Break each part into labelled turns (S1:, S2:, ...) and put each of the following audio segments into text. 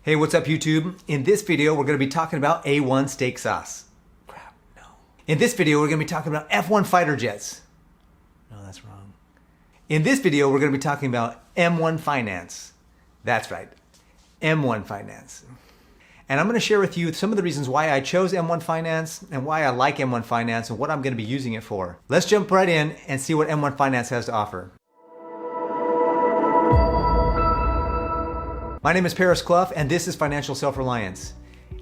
S1: Hey, what's up YouTube? In this video, we're gonna be talking about A1 steak sauce. Crap, no. In this video, we're gonna be talking about F1 fighter jets. No, that's wrong. In this video, we're gonna be talking about M1 finance. That's right, M1 finance. And I'm gonna share with you some of the reasons why I chose M1 finance and why I like M1 finance and what I'm gonna be using it for. Let's jump right in and see what M1 finance has to offer. My name is Paris Clough, and this is Financial Self-Reliance.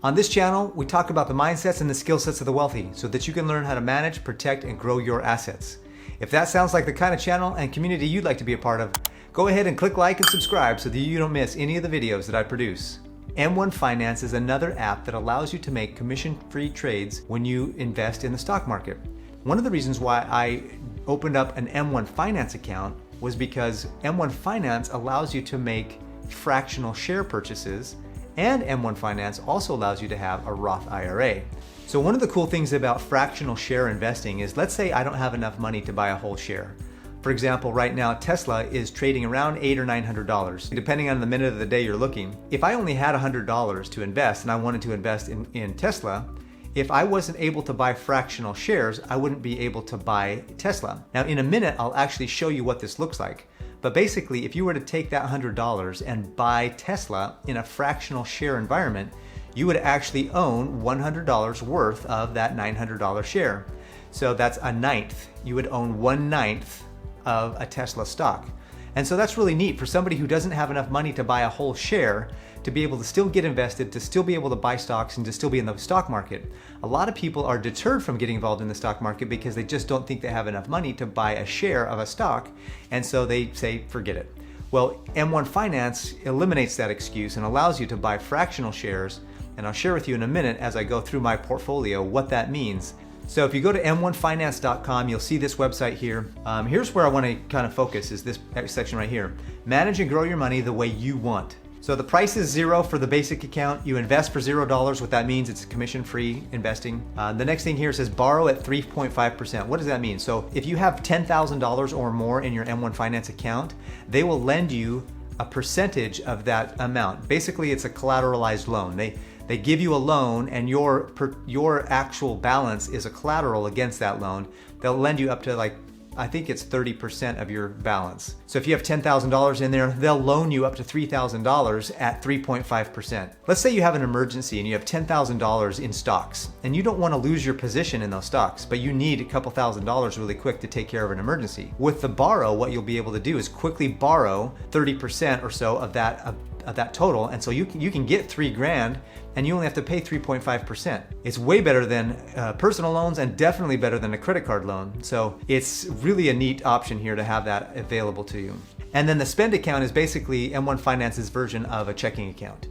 S1: On this channel, we talk about the mindsets and the skill sets of the wealthy so that you can learn how to manage, protect, and grow your assets. If that sounds like the kind of channel and community you'd like to be a part of, go ahead and click like and subscribe so that you don't miss any of the videos that I produce. M1 Finance is another app that allows you to make commission-free trades when you invest in the stock market. One of the reasons why I opened up an M1 Finance account was because M1 Finance allows you to make fractional share purchases, and M1 Finance also allows you to have a Roth IRA. So one of the cool things about fractional share investing is, let's say I don't have enough money to buy a whole share. For example, right now Tesla is trading around $800 or $900, depending on the minute of the day you're looking. If I only had $100 to invest and I wanted to invest in Tesla, if I wasn't able to buy fractional shares, I wouldn't be able to buy Tesla. Now in a minute, I'll actually show you what this looks like. But basically, if you were to take that $100 and buy Tesla in a fractional share environment, you would actually own $100 worth of that $900 share. So that's a ninth. You would own 1/9 of a Tesla stock. And so that's really neat for somebody who doesn't have enough money to buy a whole share to be able to still get invested, to still be able to buy stocks, and to still be in the stock market. A lot of people are deterred from getting involved in the stock market because they just don't think they have enough money to buy a share of a stock, and so they say, forget it. Well, M1 Finance eliminates that excuse and allows you to buy fractional shares, and I'll share with you in a minute as I go through my portfolio what that means. So if you go to m1finance.com, you'll see this website here. Here's where I want to kind of focus, is this section right here. Manage and grow your money the way you want. So the price is $0 for the basic account. You invest for $0. What that means, it's commission-free investing. The next thing here says borrow at 3.5%. What does that mean? So if you have $10,000 or more in your M1 Finance account, they will lend you a percentage of that amount. Basically, it's a collateralized loan. They give you a loan, and your actual balance is a collateral against that loan. They'll lend you up to, I think it's 30% of your balance. So if you have $10,000 in there, they'll loan you up to $3,000 at 3.5%. Let's say you have an emergency and you have $10,000 in stocks, and you don't want to lose your position in those stocks, but you need a couple $1,000s really quick to take care of an emergency. With the borrow, what you'll be able to do is quickly borrow 30% or so of that total, and so you can get $3,000 and you only have to pay 3.5%. It's way better than personal loans, and definitely better than a credit card loan. So it's really a neat option here to have that available to you. And then the spend account is basically M1 Finance's version of a checking account.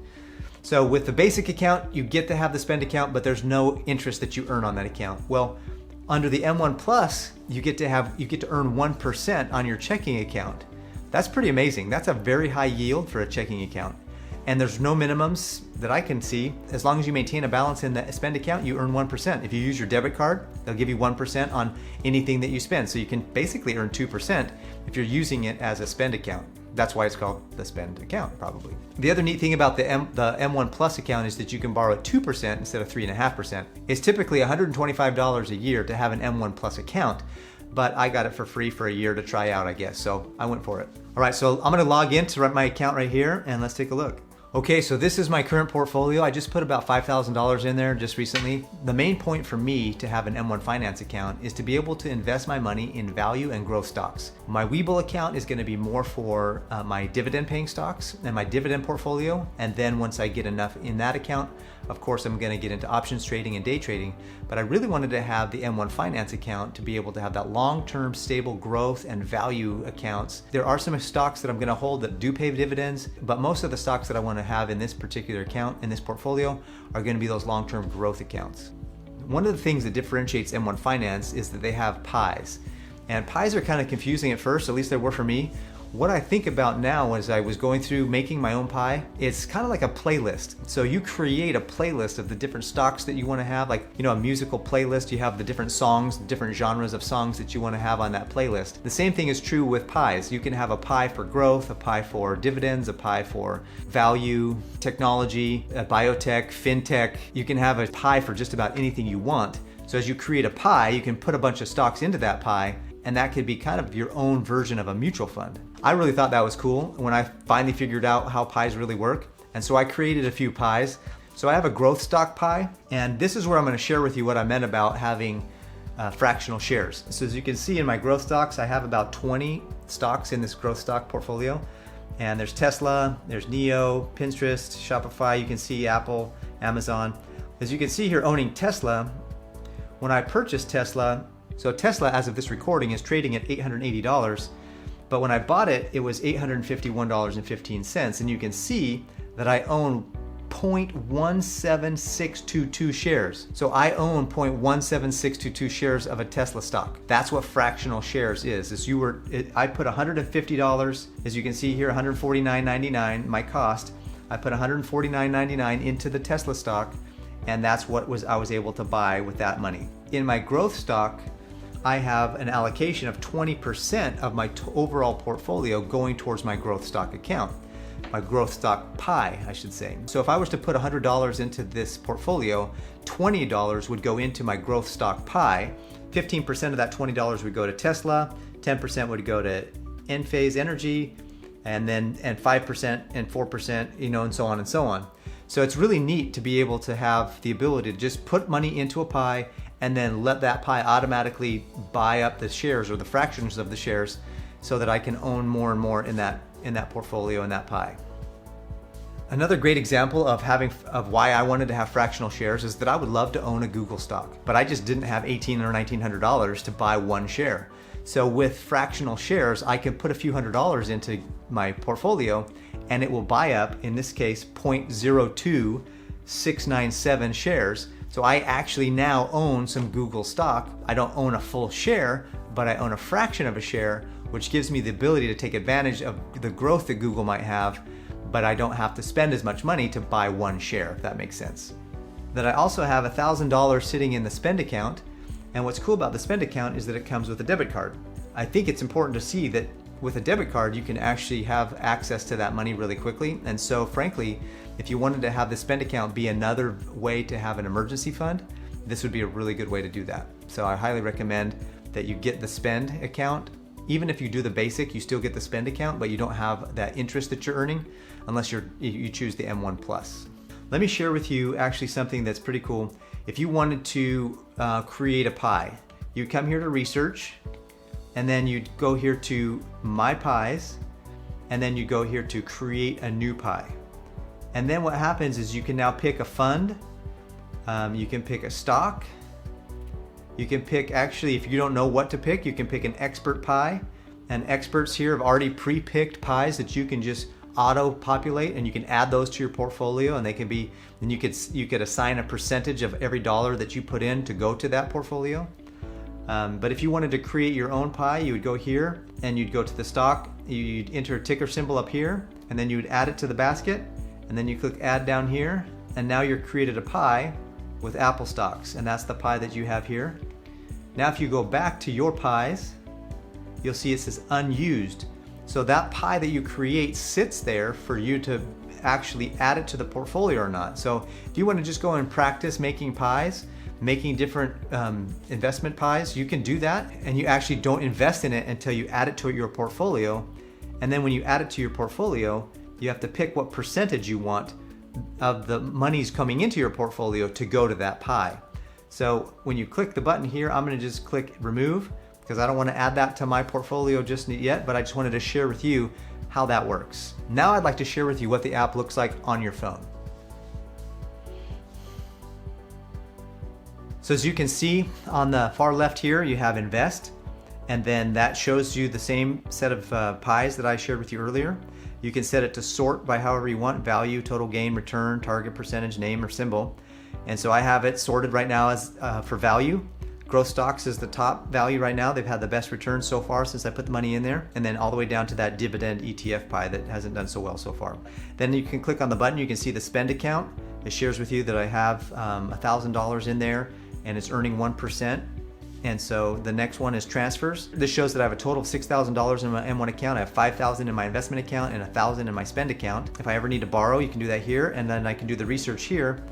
S1: So with the basic account, you get to have the spend account, but there's no interest that you earn on that account. Well, under the M1 Plus, you get to earn 1% on your checking account. That's pretty amazing. That's a very high yield for a checking account. And there's no minimums that I can see. As long as you maintain a balance in the spend account, you earn 1%. If you use your debit card, they'll give you 1% on anything that you spend. So you can basically earn 2% if you're using it as a spend account. That's why it's called the spend account, probably. The other neat thing about the M1 Plus account is that you can borrow at 2% instead of 3.5%. It's typically $125 a year to have an M1 Plus account, but I got it for free for a year to try out, I guess. So I went for it. All right, so I'm gonna log in to my account right here, and let's take a look. Okay, so this is my current portfolio. I just put about $5,000 in there just recently. The main point for me to have an M1 Finance account is to be able to invest my money in value and growth stocks. My Webull account is gonna be more for my dividend paying stocks and my dividend portfolio. And then once I get enough in that account, of course, I'm gonna get into options trading and day trading. But I really wanted to have the M1 Finance account to be able to have that long-term stable growth and value accounts. There are some stocks that I'm gonna hold that do pay dividends, but most of the stocks that I wanna have in this particular account, in this portfolio, are gonna be those long-term growth accounts. One of the things that differentiates M1 Finance is that they have pies. And pies are kind of confusing at first, at least they were for me. what I think about now as I was going through making my own pie, it's kind of like a playlist. So you create a playlist of the different stocks that you want to have, like, a musical playlist. You have the different songs, different genres of songs that you want to have on that playlist. The same thing is true with pies. You can have a pie for growth, a pie for dividends, a pie for value, technology, biotech, fintech. You can have a pie for just about anything you want. So as you create a pie, you can put a bunch of stocks into that pie, and that could be kind of your own version of a mutual fund. I really thought that was cool when I finally figured out how pies really work. And so I created a few pies. So I have a growth stock pie, and this is where I'm going to share with you what I meant about having fractional shares. So as you can see in my growth stocks, I have about 20 stocks in this growth stock portfolio. And there's Tesla, there's NEO, Pinterest, Shopify, you can see Apple, Amazon. As you can see here, owning Tesla, when I purchased Tesla, so Tesla, as of this recording, is trading at $880, but when I bought it, it was $851.15, and you can see that I own 0.17622 shares. So I own 0.17622 shares of a Tesla stock. That's what fractional shares is. I put $150, as you can see here, $149.99, my cost. I put $149.99 into the Tesla stock, and that's what I was able to buy with that money. In my growth stock, I have an allocation of 20% of my overall portfolio going towards my growth stock account, my growth stock pie, I should say. So if I was to put $100 into this portfolio, $20 would go into my growth stock pie. 15% of that $20 would go to Tesla, 10% would go to Enphase Energy, and 5% and 4%, and so on and so on. So it's really neat to be able to have the ability to just put money into a pie and then let that pie automatically buy up the shares or the fractions of the shares so that I can own more and more in that portfolio, in that pie. Another great example of why I wanted to have fractional shares is that I would love to own a Google stock, but I just didn't have $1,800 or $1,900 to buy one share. So with fractional shares, I can put a few $100s into my portfolio and it will buy up, in this case, 0.02697 shares. So I actually now own some Google stock. I don't own a full share, but I own a fraction of a share, which gives me the ability to take advantage of the growth that Google might have, but I don't have to spend as much money to buy one share, if that makes sense. Then I also have $1,000 sitting in the spend account, and what's cool about the spend account is that it comes with a debit card. I think it's important to see that with a debit card, you can actually have access to that money really quickly. And so frankly, if you wanted to have the spend account be another way to have an emergency fund, this would be a really good way to do that. So I highly recommend that you get the spend account. Even if you do the basic, you still get the spend account, but you don't have that interest that you're earning unless you choose the M1 Plus. Let me share with you actually something that's pretty cool. If you wanted to create a pie, you'd come here to research, and then you'd go here to My Pies, and then you go here to create a new pie. And then what happens is you can now pick a fund, you can pick a stock, you can pick, actually, if you don't know what to pick, you can pick an expert pie. And experts here have already pre-picked pies that you can just auto-populate, and you can add those to your portfolio, and they can be, and you could assign a percentage of every dollar that you put in to go to that portfolio. But if you wanted to create your own pie, you would go here and you'd go to the stock, you'd enter a ticker symbol up here, and then you would add it to the basket, and then you click add down here, and now you're created a pie with Apple stocks, and that's the pie that you have here. Now if you go back to your pies, you'll see it says unused. So that pie that you create sits there for you to actually add it to the portfolio or not. So if you want to just go and practice making pies, making different investment pies, you can do that, and you actually don't invest in it until you add it to your portfolio. And then when you add it to your portfolio, you have to pick what percentage you want of the monies coming into your portfolio to go to that pie. So when you click the button here, I'm going to just click remove, because I don't want to add that to my portfolio just yet, but I just wanted to share with you how that works. Now I'd like to share with you what the app looks like on your phone. So as you can see on the far left here, you have invest, and then that shows you the same set of pies that I shared with you earlier. You can set it to sort by however you want: value, total gain, return, target percentage, name, or symbol. And so I have it sorted right now as for value. Growth stocks is the top value right now. They've had the best return so far since I put the money in there. And then all the way down to that dividend ETF pie that hasn't done so well so far. Then you can click on the button, you can see the spend account. It shares with you that I have $1,000 in there and it's earning 1%. And so the next one is transfers. This shows that I have a total of $6,000 in my M1 account. I have $5,000 in my investment account and $1,000 in my spend account. If I ever need to borrow, you can do that here, and then I can do the research here.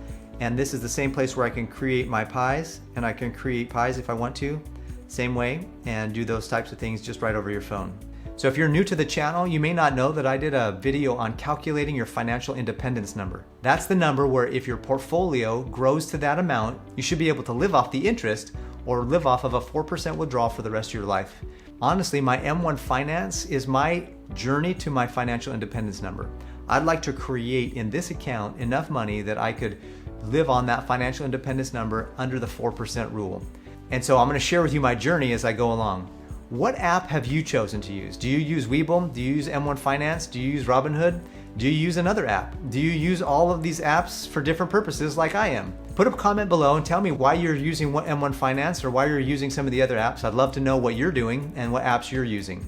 S1: And this is the same place where I can create my pies, and I can create pies if I want to, same way, and do those types of things just right over your phone. So if you're new to the channel, you may not know that I did a video on calculating your financial independence number. That's the number where if your portfolio grows to that amount, you should be able to live off the interest or live off of a 4% withdrawal for the rest of your life. Honestly, my M1 Finance is my journey to my financial independence number. I'd like to create in this account enough money that I could live on that financial independence number under the 4% rule. And so I'm gonna share with you my journey as I go along. What app have you chosen to use? Do you use Webull? Do you use M1 Finance? Do you use Robinhood? Do you use another app? Do you use all of these apps for different purposes like I am? Put a comment below and tell me why you're using M1 Finance or why you're using some of the other apps. I'd love to know what you're doing and what apps you're using.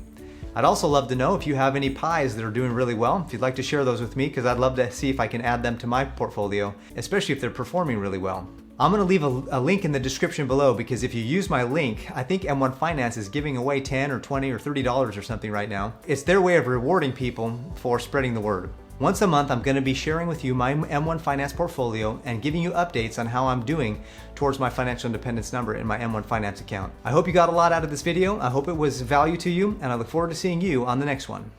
S1: I'd also love to know if you have any pies that are doing really well. If you'd like to share those with me, because I'd love to see if I can add them to my portfolio, especially if they're performing really well. I'm gonna leave a link in the description below, because if you use my link, I think M1 Finance is giving away $10 or $20 or $30 or something right now. It's their way of rewarding people for spreading the word. Once a month, I'm gonna be sharing with you my M1 Finance portfolio and giving you updates on how I'm doing towards my financial independence number in my M1 Finance account. I hope you got a lot out of this video. I hope it was value to you, and I look forward to seeing you on the next one.